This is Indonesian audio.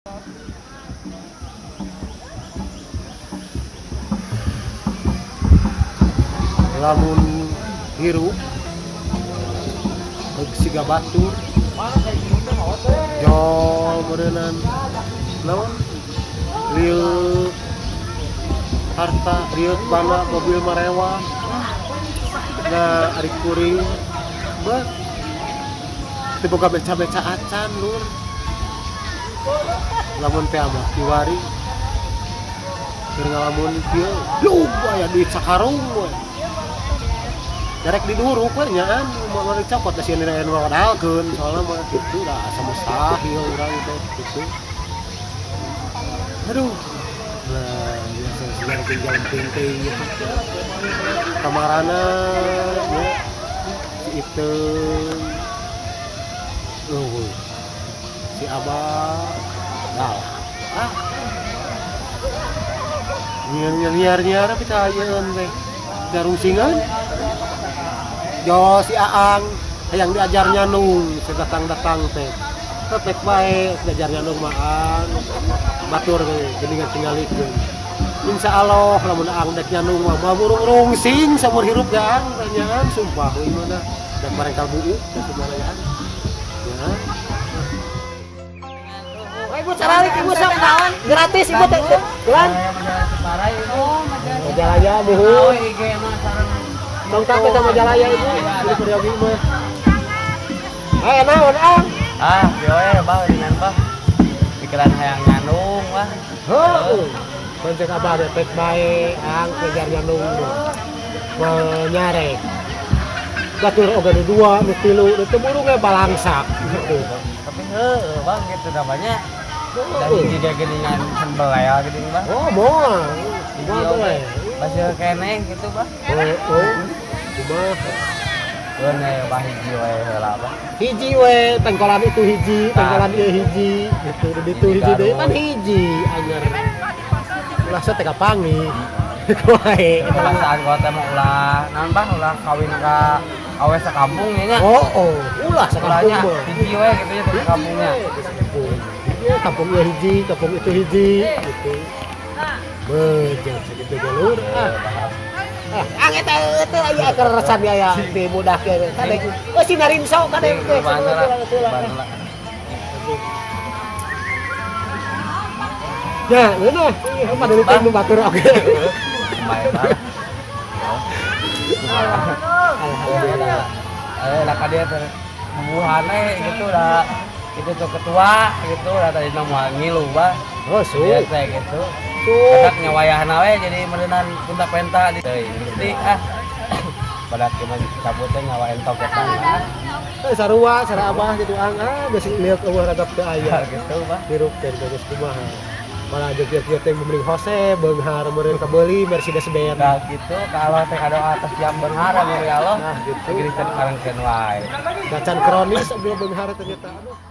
Lamun hirup siga batur jol berenang naon rieu harta rieu bana mobil marewah nah ari kuring beuh teu boga beca-beca acan lur lamun teh mah kiwari keur ngalamun kieu lu aya duit sakarung we darek di duruk we nyaan mau dicopot da sieun aya nu modalkeun soalna mah kitu da asa mustahil urang teh kitu aduh nah biasa segala tinggal penting kamarana ya si Iteung si Abah dah nyiar kita ayeun teh garungsingan jo si Aang yang diajar nyanung sedatang-datang teh tepek bae diajar nyanung maan batur teh geuningan tingalikeun insyaallah lamun Aang dek nyanung mah burung rungsing saumur hirup ya Aang tanyaan sumpah euy mah dah dan barengkal buuk teh kumalayaan ya Ibu cararik ibu sok naon gratis ibu teh bulan Majalaya buhur Mangkak kita Majalaya ibu di Puryogi mah naon Ang yo bah dengan bah pikiran hayang nyanung lah heuh pancen abah teh pek bae Ang kejar nyanung menyarek batur oga nu dua nu tilu nu teu burung we balangsak gitu tapi bang gitu namanya dan juga geningan sembelaya gini bang moal teh masih keneh gitu bang kumaha bener bah hiji we heula bang hiji we tengkolan itu hiji tengkolan ieu hiji gitu ditu hiji deui pan hiji anyar ulah teh kapangi wae perasaan gua teh mah ulah naon bang ulah kawin ka awe sakampung nya ulah sakampung mah hiji we gitu ya ke kampungnya iya kampung ieu hiji kampung itu hiji gitu bejer segitu jalur Ang eta teh aya keresan aya di budak ge kadek si narinso kadek teh ya bener pada lupa nu batur oge alhamdulillah lah ka dia teh bubuhane gitu udah itu tuh ketua gitu udah tadi nama ngilu bah dia teh gitu kadak nyawayahna we jadi meuneunan punta-penta di teuing jadi pada kieu cabut teh nyawa entok eta sarua sara abah gitu Ang geus lieur eueuh ragap teu aya gitu bah hirup teh geus kumaha malah jeung teh membeli Jose beunghar meureun kabeuli Mercedes Benz nah gitu kalau teh ado atas jam beunghar anu ya Allah nah gitu geuning teh karengkeun wae dacan kronis abdi beunghar ternyata aduh